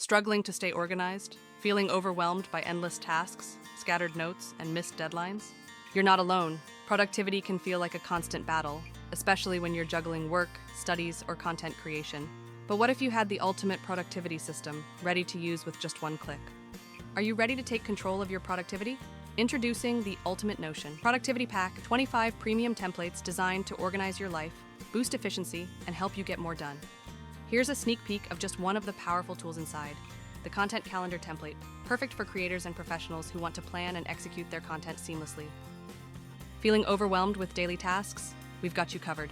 Struggling to stay organized? Feeling overwhelmed by endless tasks, scattered notes, and missed deadlines? You're not alone. Productivity can feel like a constant battle, especially when you're juggling work, studies, or content creation. But what if you had the ultimate productivity system, ready to use with just one click? Are you ready to take control of your productivity? Introducing the Ultimate Notion Productivity Pack, 25 premium templates designed to organize your life, boost efficiency, and help you get more done. Here's a sneak peek of just one of the powerful tools inside: the Content Calendar template, perfect for creators and professionals who want to plan and execute their content seamlessly. Feeling overwhelmed with daily tasks? We've got you covered.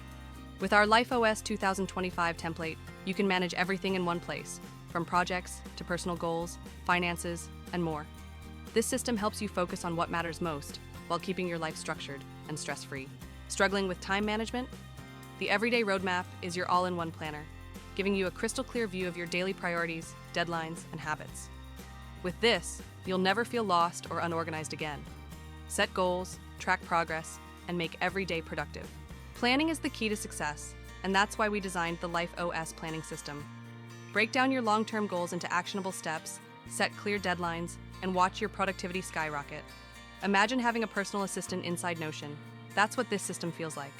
With our LifeOS 2025 template, you can manage everything in one place, from projects to personal goals, finances, and more. This system helps you focus on what matters most while keeping your life structured and stress-free. Struggling with time management? The Everyday Roadmap is your all-in-one planner, giving you a crystal clear view of your daily priorities, deadlines, and habits. With this, you'll never feel lost or unorganized again. Set goals, track progress, and make every day productive. Planning is the key to success, and that's why we designed the LifeOS planning system. Break down your long-term goals into actionable steps, set clear deadlines, and watch your productivity skyrocket. Imagine having a personal assistant inside Notion. That's what this system feels like.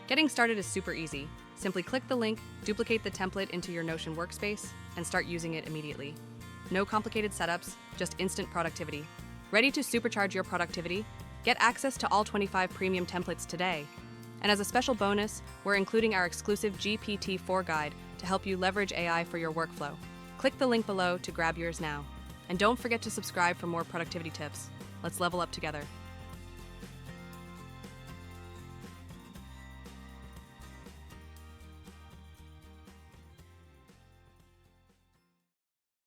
Getting started is super easy. Simply click the link, duplicate the template into your Notion workspace, and start using it immediately. No complicated setups, just instant productivity. Ready to supercharge your productivity? Get access to all 25 premium templates today. And as a special bonus, we're including our exclusive GPT-4 guide to help you leverage AI for your workflow. Click the link below to grab yours now. And don't forget to subscribe for more productivity tips. Let's level up together.